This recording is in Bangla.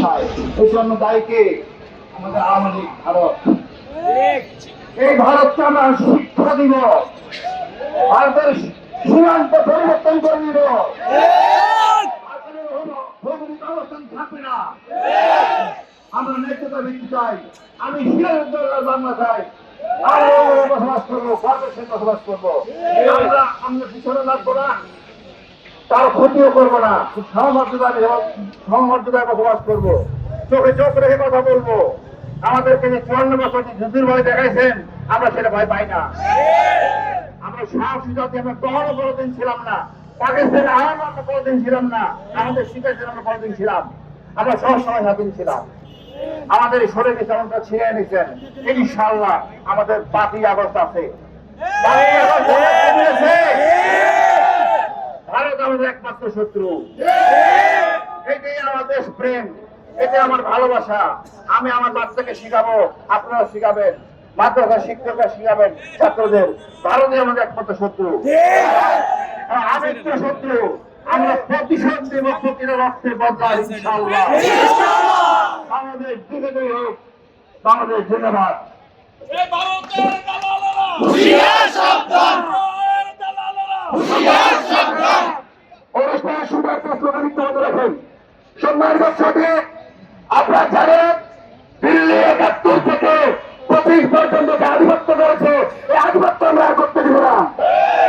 চায়। এই জন্য দায়ীকে আমাদের আওয়ামী লীগ ভারত। এই ভারতকে আমরা শিক্ষা দিব, ভারতের সীমান্ত পরিবর্তন করে দিব, ভৌগোলিক অবস্থান থাকবে না। আমরা নেতৃত্ব দিতে চাই। আমি সিরাজউদ্দৌলা বাংলা চাই, আমরা বসবাস করবো, গর্বের সাথে বসবাস করবো। আমরা পিছনে লাগবো না, তার ক্ষতিও করবো না, সমমর্যাদায় বসবাস করবো, চোখে চোখ রেখে কথা বলবো। আমাদেরকে যে 54 বছর যুদ্ধের ভয় দেখাইছেন, আমরা সেটা ভয় পাই না। আমরা সাহসী জাতি, আমরা কখনো কোনোদিন ছিলাম না। পাকিস্তানে আমরা কোনোদিন ছিলাম না, আমাদের শিখেছেন আমরা কোনোদিন ছিলাম। আমরা সবসময় স্বাধীন ছিলাম। আমাদের এই শরীরকে যেমনটা ছিঁড়ে নিয়েছেন, ইনশাআল্লাহ আমাদের 5ই আগস্ট আছে। ভারত আমাদের একমাত্র শত্রু। এটাই আমার দেশ প্রেম, এটাই আমার ভালোবাসা। আমি আমার বাচ্চাকে শিখাবো, আপনারা শিখাবেন, মাদ্রাসা শিক্ষকরা শিখাবেন ছাত্রদের। ভারতই আমাদের একমাত্র শত্রু, আমিত্র শত্রু। আমরা প্রতিশোধ দেব প্রতিটা রক্তের বদলা, ইনশাআল্লাহ। বাংলাদেশ দিকে হোক, বাংলাদেশ ধন্যবাদ। অনুষ্ঠানের সময় একটা স্লোগান লিখতে রাখেন। সম্মানিত সাথে আপনারা জানেন, দিল্লি 71 থেকে 25 পর্যন্ত যে আধিপত্য করেছে, এই আধিপত্য আমরা আর করতে দিব না।